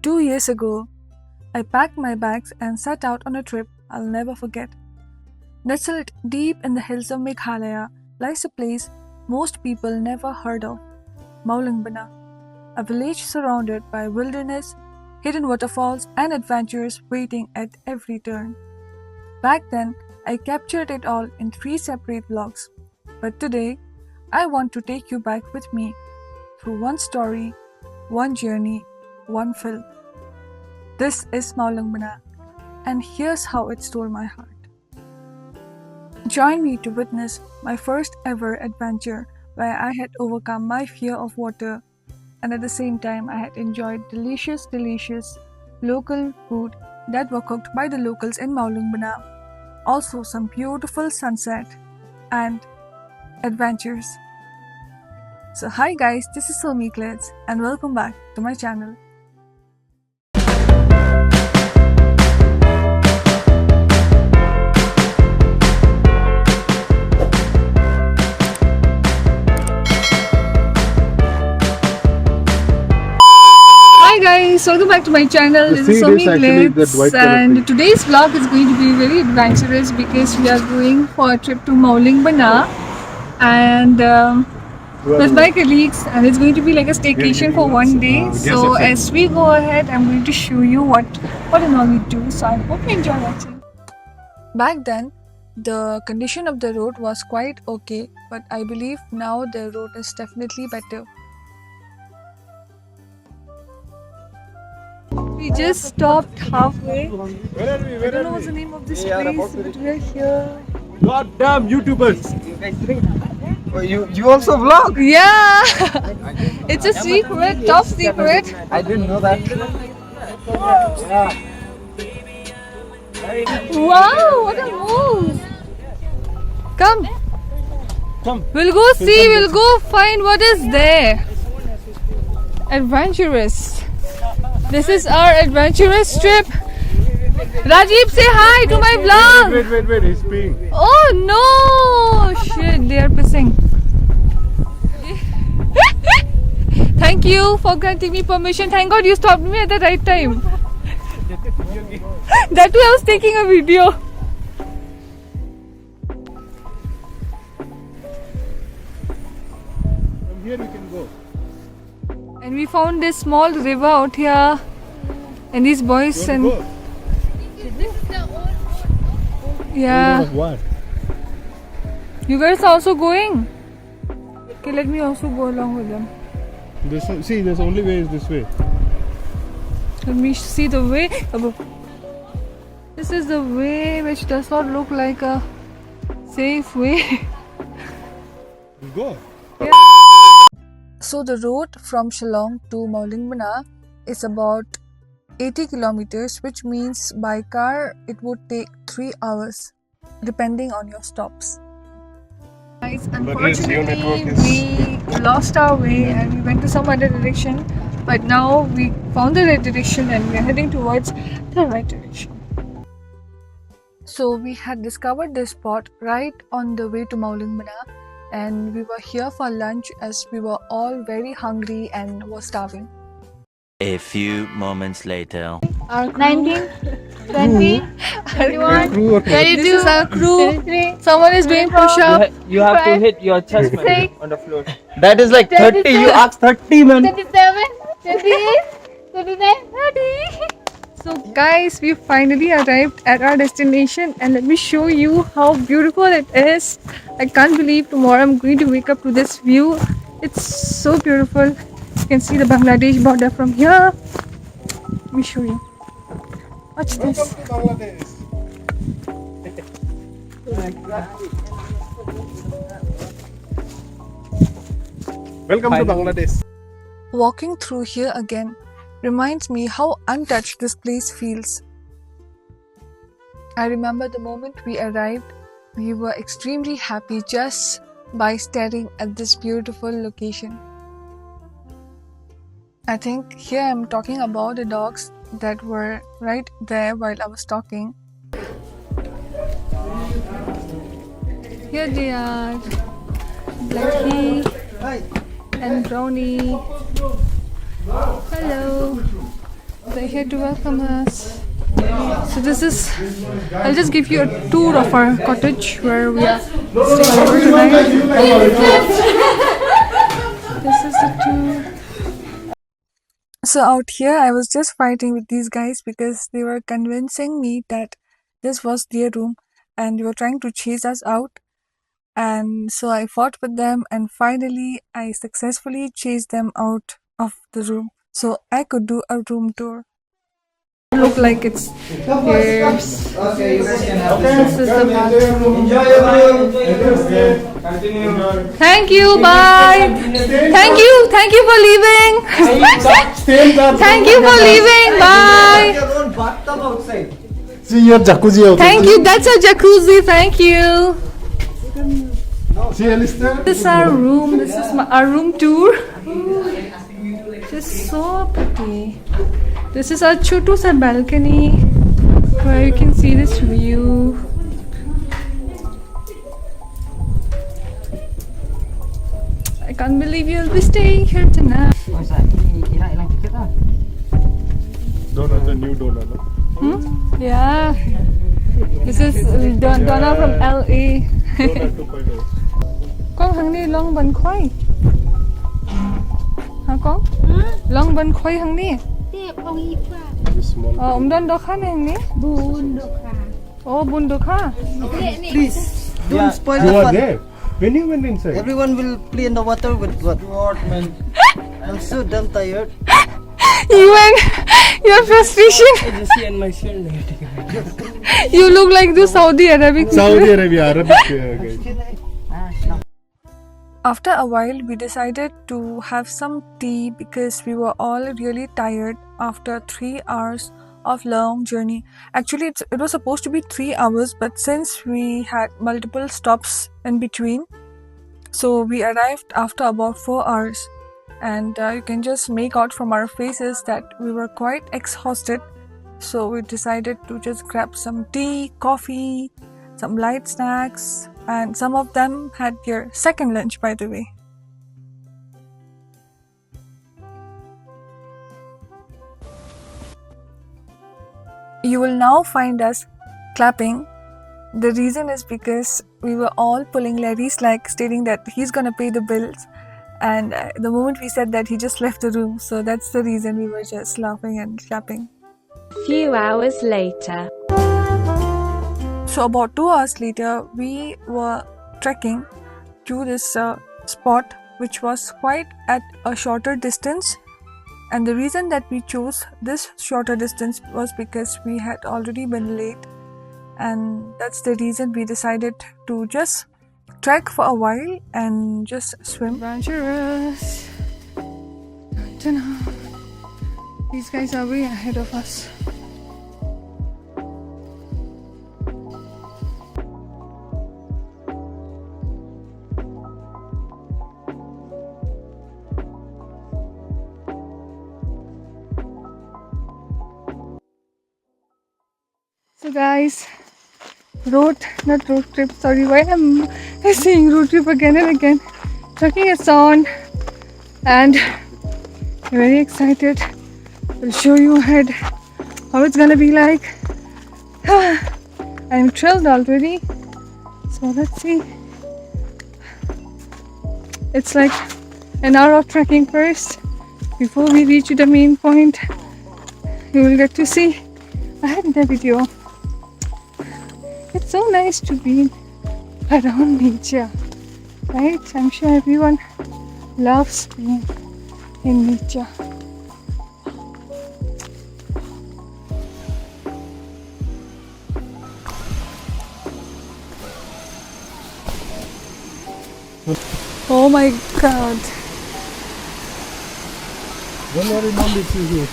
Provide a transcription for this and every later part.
2 years ago, I packed my bags and set out on a trip I'll never forget. Nestled deep in the hills of Meghalaya lies a place most people never heard of, Mawlyngbna, a village surrounded by wilderness, hidden waterfalls, and adventures waiting at every turn. Back then, I captured it all in 3 separate vlogs, but today, I want to take you back with me through one story, one journey, one film. This is Mawlyngbna, and here's how it stole my heart. Join me to witness my first ever adventure where I had overcome my fear of water, and at the same time I had enjoyed delicious local food that were cooked by the locals in Mawlyngbna. Also some beautiful sunset and adventures. So hi guys, this is Somy and welcome back to my channel. Hi guys, welcome back to my channel. This is Somy and today's vlog is going to be very adventurous because we are going for a trip to Mawlyngbna and with my colleagues, and it's going to be like a staycation for one day. So as we go ahead, I'm going to show you what and all we do. So I hope you enjoy watching. Back then, the condition of the road was quite okay, but I believe now the road is definitely better. We just stopped halfway. Where are we? I don't know what's the name of this place, but we're here. Goddamn YouTubers! You also vlog? Yeah! It's a secret, top secret. I didn't know that. Wow, what a move! Come. We'll go see, we'll go find what is there. Adventurous. This is our adventurous trip. Rajiv, say hi to my vlog. Wait, he's peeing. Oh no! Shit, they are pissing. Thank you for granting me permission. Thank God you stopped me at the right time. That too, I was taking a video. From here we can go. And we found this small river out here. And these boys and... Go. Yeah. What? You guys are also going? Okay, let me also go along with them. There's only way is this way. Let me see the way. This is the way which does not look like a safe way. Go. Yeah. So the road from Shillong to Mawlyngbna is about 80 kilometers, which means by car it would take 3 hours depending on your stops. Guys, unfortunately we lost our way and we went to some other direction, but now we found the right direction and we are heading towards the right direction. So we had discovered this spot right on the way to Mawlyngbna, and we were here for lunch as we were all very hungry and were starving. A few moments later. Our crew, 19, 20, 21, 22, this is our crew. 23. Someone is doing push-up. You have to hit your chest man, on the floor. That is like 30. You asked 30 man. 27, 28, 29, 30. So guys, we finally arrived at our destination and let me show you how beautiful it is. I can't believe tomorrow I'm going to wake up to this view. It's so beautiful. You can see the Bangladesh border from here. Let me show you. Watch this. Welcome to Bangladesh. Welcome to Bangladesh. Walking through here again reminds me how untouched this place feels. I remember the moment we arrived, we were extremely happy just by staring at this beautiful location. I think here I'm talking about the dogs that were right there while I was talking. Here they are, Blackie and Brownie. Hello. They're here to welcome us. So this is, I'll just give you a tour of our cottage where we are staying over tonight. This is the tour. So out here I was just fighting with these guys because they were convincing me that this was their room and they were trying to chase us out. And so I fought with them and finally I successfully chased them out of the room so I could do a room tour. Look like it's yours. Okay, you guys can have This is the bathroom. Enjoy everyone. Continue. Thank you, bye. Thank you for leaving. Thank you for leaving, bye. Your own bathtub outside. See your jacuzzi outside. Thank you, that's a jacuzzi, thank you. See Alistair? This is our room, this is our room tour. Just so pretty. This is our chotu sa balcony where you can see this view. I can't believe you'll be staying here tonight. Donut, the new donut. No? Yeah. This is Donna from LA. Donut 2.0. Con hàng đi long bần khoai. Hả con? Long bần khoai hàng đi. This small. Ông đơn đó khá hàng đi. Oh, bun được ha. Please, don't spoil You the were fun. there when you went inside. Everyone will play in the water with what? Man. I'm so damn tired. You and your frustration. You look like the Saudi Arabic people. Saudi Arabia, Arabic guys. After a while, we decided to have some tea because we were all really tired after 3 hours of long journey. Actually, it was supposed to be 3 hours, but since we had multiple stops in between, so we arrived after about 4 hours. And you can just make out from our faces that we were quite exhausted. So we decided to just grab some tea, coffee, some light snacks, and some of them had their second lunch, by the way. You will now find us clapping. The reason is because we were all pulling Larry's leg, stating that he's gonna pay the bills. And the moment we said that, he just left the room. So that's the reason we were just laughing and clapping. Few hours later. So about 2 hours later, we were trekking to this spot which was quite at a shorter distance. And the reason that we chose this shorter distance was because we had already been late. And that's the reason we decided to just trek for a while and just swim. Adventurous. These guys are way ahead of us. So guys, road trip, sorry, why am I saying road trip again and again. Trekking is on and I'm very excited. I'll show you ahead how it's gonna be like. I'm thrilled already. So let's see. It's like an hour of trekking first. Before we reach the main point, you will get to see ahead in the video. It's so nice to be around nature, right? I'm sure everyone loves being in nature. Oh my god. Don't worry, mom, it's you.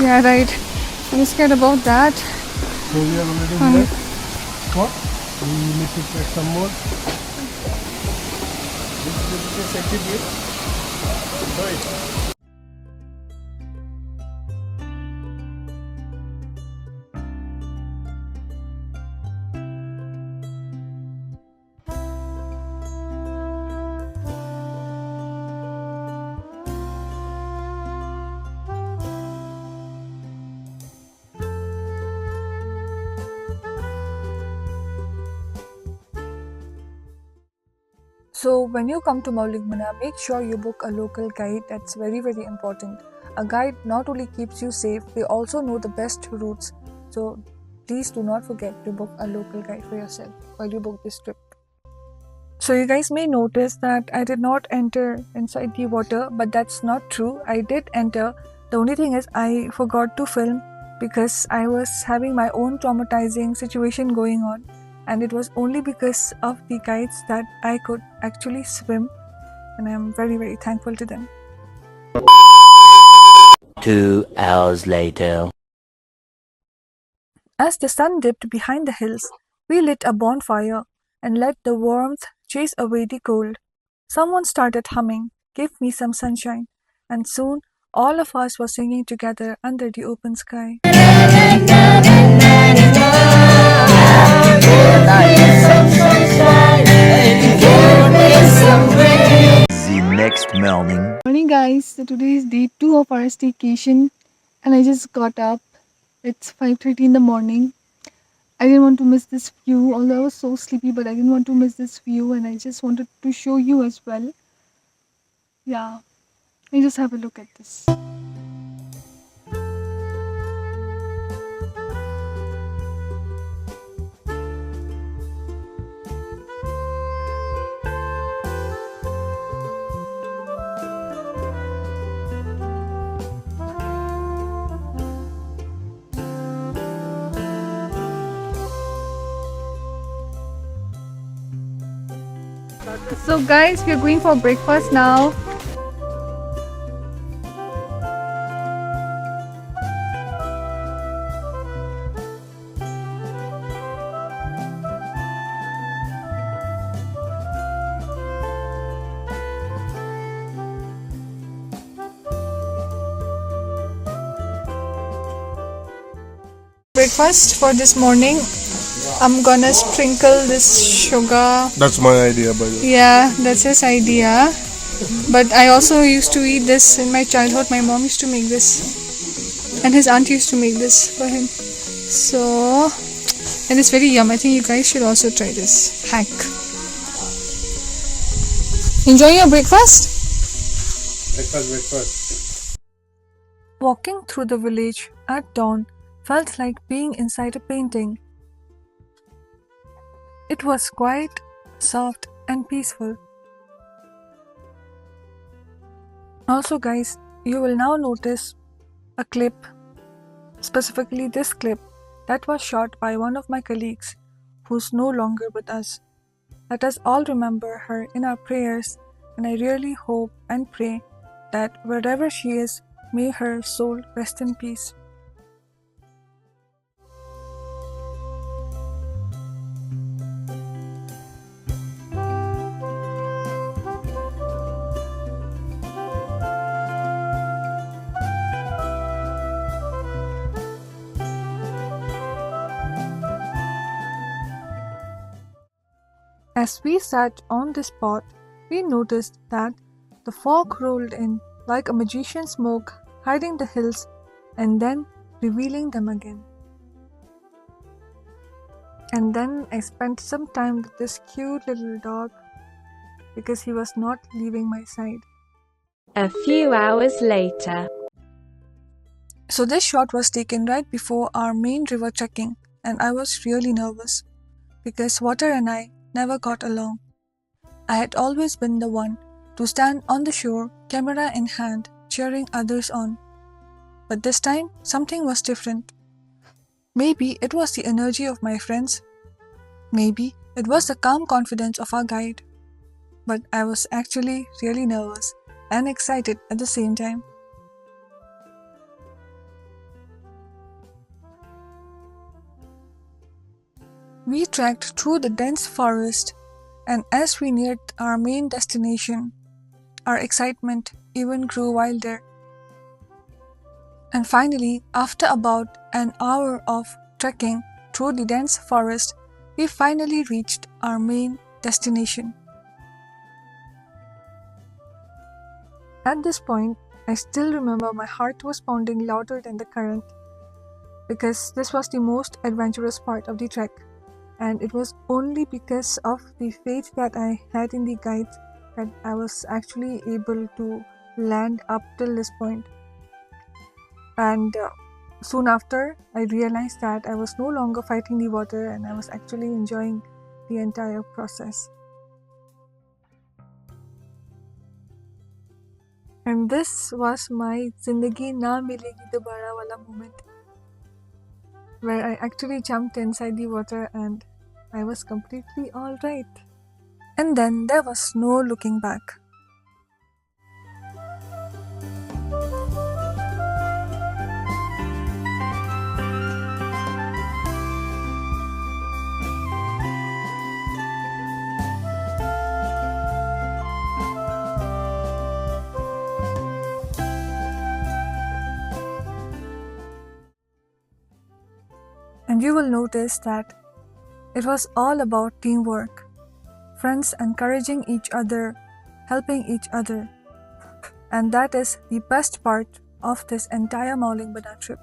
Yeah, right. I'm scared about that. So we are already left. What? We need to trek some more. This is safety gate. Right. So when you come to Mawlyngbna, make sure you book a local guide. That's very, very important. A guide not only keeps you safe, they also know the best routes. So please do not forget to book a local guide for yourself while you book this trip. So you guys may notice that I did not enter inside the water, but that's not true. I did enter. The only thing is I forgot to film because I was having my own traumatizing situation going on, and it was only because of the guides that I could actually swim, and I'm very, very thankful to them. 2 hours later. As the sun dipped behind the hills, we lit a bonfire and let the warmth chase away the cold. Someone started humming, "Give me some sunshine," and soon all of us were singing together under the open sky. The next morning. Morning guys, so today is day 2 of our staycation and I just got up. It's 5:30 in the morning. I didn't want to miss this view, although I was so sleepy, but I didn't want to miss this view and I just wanted to show you as well. Yeah, you just have a look at this. So guys, we are going for breakfast now. Breakfast for this morning. I'm gonna sprinkle this sugar. That's my idea, by the way. Yeah, that's his idea. But I also used to eat this in my childhood. My mom used to make this. And his aunt used to make this for him. So, and it's very yum. I think you guys should also try this hack. Enjoying your breakfast? Breakfast. Walking through the village at dawn felt like being inside a painting. It was quiet, soft, and peaceful. Also, guys, you will now notice a clip, specifically this clip, that was shot by one of my colleagues who's no longer with us. Let us all remember her in our prayers, and I really hope and pray that wherever she is, may her soul rest in peace. As we sat on the spot, we noticed that the fog rolled in like a magician's smoke, hiding the hills and then revealing them again. And then I spent some time with this cute little dog because he was not leaving my side. A few hours later. So this shot was taken right before our main river trekking, and I was really nervous because Water and I never got along. I had always been the one to stand on the shore, camera in hand, cheering others on. But this time, something was different. Maybe it was the energy of my friends. Maybe it was the calm confidence of our guide. But I was actually really nervous and excited at the same time. We trekked through the dense forest, and as we neared our main destination, our excitement even grew wilder. And finally, after about an hour of trekking through the dense forest, we finally reached our main destination. At this point, I still remember my heart was pounding louder than the current because this was the most adventurous part of the trek. And it was only because of the faith that I had in the guides that I was actually able to land up till this point. And soon after, I realized that I was no longer fighting the water and I was actually enjoying the entire process. And this was my Zindagi Na Milegi Dobara wala moment, where I actually jumped inside the water and I was completely alright. And then there was no looking back. And you will notice that it was all about teamwork, friends encouraging each other, helping each other. And that is the best part of this entire Mawlyngbna trip.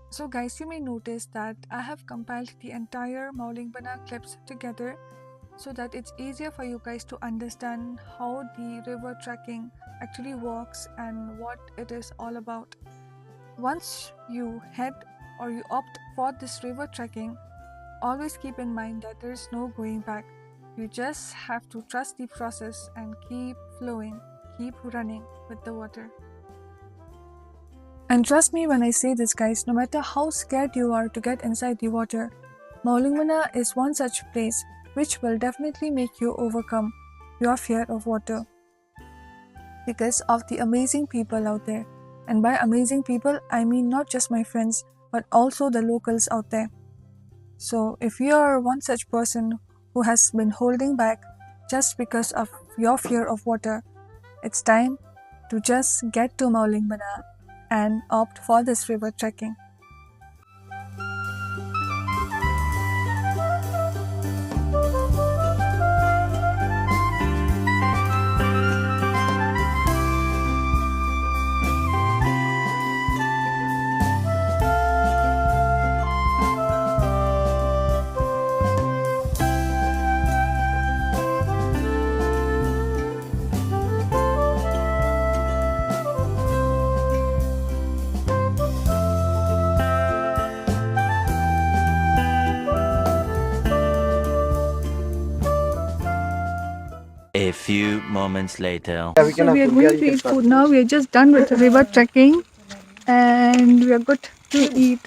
So guys, you may notice that I have compiled the entire Mawlyngbna clips together so that it's easier for you guys to understand how the river trekking actually works and what it is all about. Once you head or you opt for this river trekking, always keep in mind that there is no going back. You just have to trust the process and keep flowing, keep running with the water. And trust me when I say this, guys, no matter how scared you are to get inside the water, Mawlyngbna is one such place which will definitely make you overcome your fear of water because of the amazing people out there. And by amazing people, I mean not just my friends, but also the locals out there. So if you are one such person who has been holding back just because of your fear of water, it's time to just get to Mawlyngbna and opt for this river trekking. A few moments later. So we are going to eat food now. We are just done with river trekking and we are good to eat.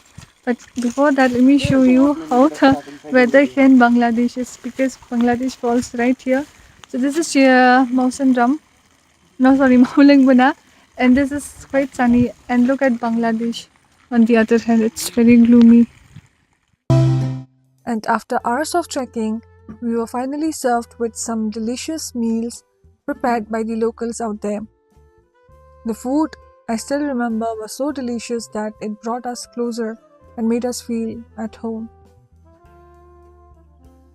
But before that, let me show you how the weather here in Bangladesh is, because Bangladesh falls right here. So this is Mawlyngbna, and this is quite sunny. And look at Bangladesh on the other hand, it's very gloomy. And after hours of trekking, we were finally served with some delicious meals prepared by the locals out there. The food, I still remember, was so delicious that it brought us closer and made us feel at home.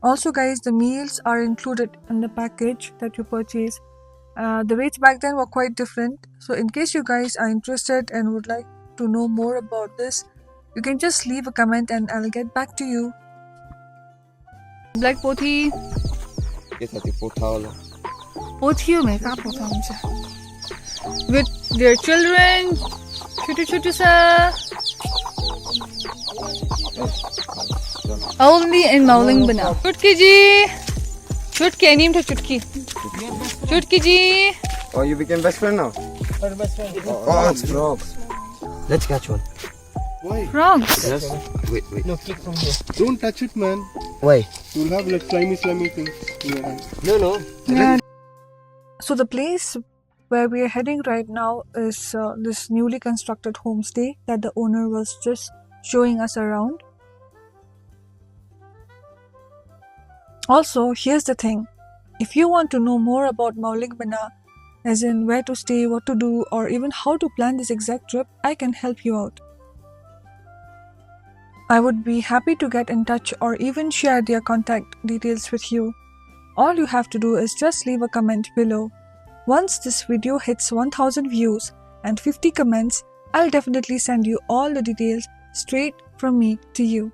Also guys, the meals are included in the package that you purchase. The rates back then were quite different, so in case you guys are interested and would like to know more about this, you can just leave a comment and I'll get back to you. Black pothi. Pothi mein ka potha huncha. With their children, chutu sa. Only in Mawlyngbna. Chutki ji. Chutki, I named her Chutki. Chutki ji. Oh, you became best friend now? Our best friend. Oh, it's frogs. Let's catch one. Why? Frogs. No, kick from here. Don't touch it, man. Why? You'll have like slimy things in your hand. No. Yeah. So the place where we are heading right now is this newly constructed homestay that the owner was just showing us around. Also, here's the thing. If you want to know more about Mawlyngbna, as in where to stay, what to do, or even how to plan this exact trip, I can help you out. I would be happy to get in touch or even share their contact details with you. All you have to do is just leave a comment below. Once this video hits 1000 views and 50 comments, I'll definitely send you all the details straight from me to you.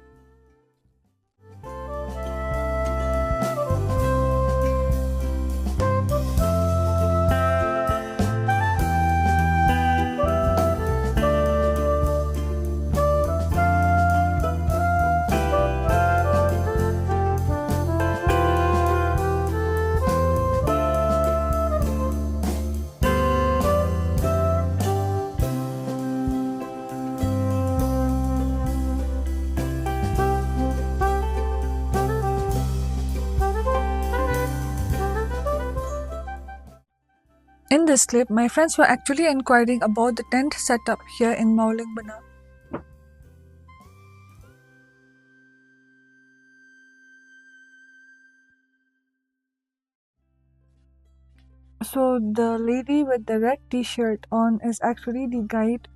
In this clip, my friends were actually inquiring about the tent setup here in Mawlyngbna. So the lady with the red t-shirt on is actually the guide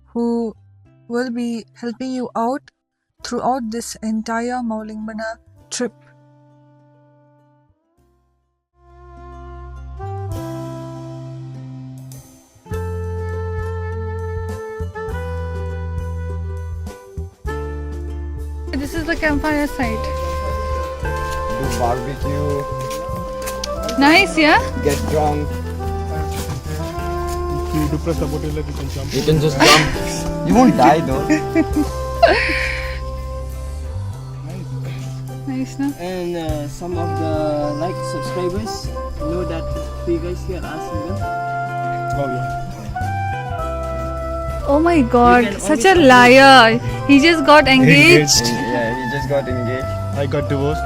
who will be helping you out throughout this entire Mawlyngbna trip. This is the campfire site. Do barbecue, Nice, yeah? get drunk. If you do press the button, like you can jump. You can just jump. You won't die though. Nice, no? And some of the subscribers know that you guys here asking them. Oh yeah. Oh my You god, can such a always liar. He just got engaged. Yeah, he just got engaged. I got divorced.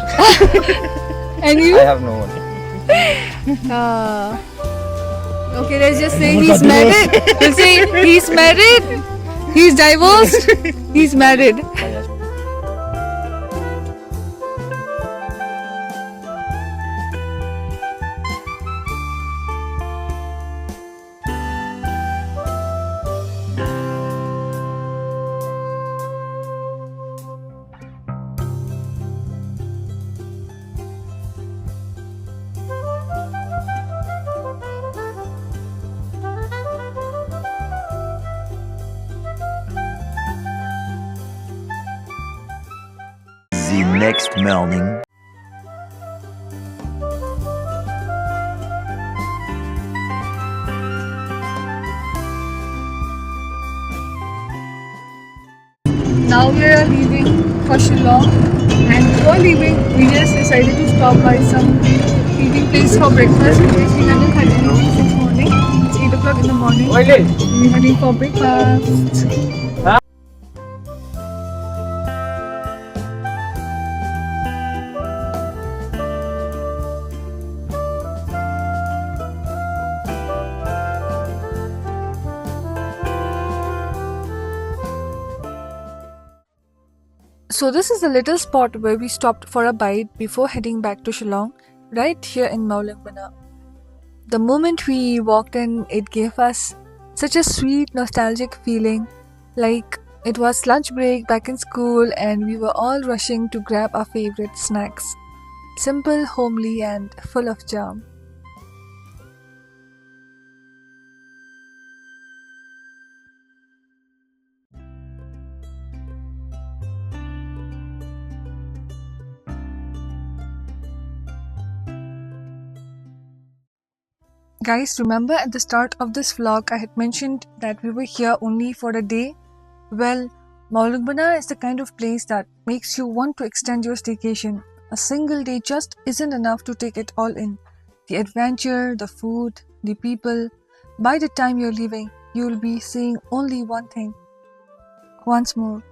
And you? I have no one. Okay, let's just say he's married. Let's say he's married. He's divorced. He's married. The next morning. Now we are leaving for Shillong, and before leaving, we just decided to stop by some eating place for breakfast because we haven't had anything since morning. It's 8 o'clock in the morning. We're heading for breakfast. So this is the little spot where we stopped for a bite before heading back to Shillong, right here in Mawlyngbna. The moment we walked in, it gave us such a sweet, nostalgic feeling, like it was lunch break back in school and we were all rushing to grab our favorite snacks. Simple, homely and full of charm. Guys, remember at the start of this vlog I had mentioned that we were here only for a day? Well, Mawlyngbna is the kind of place that makes you want to extend your staycation. A single day just isn't enough to take it all in. The adventure, the food, the people. By the time you're leaving, you'll be seeing only one thing. once more.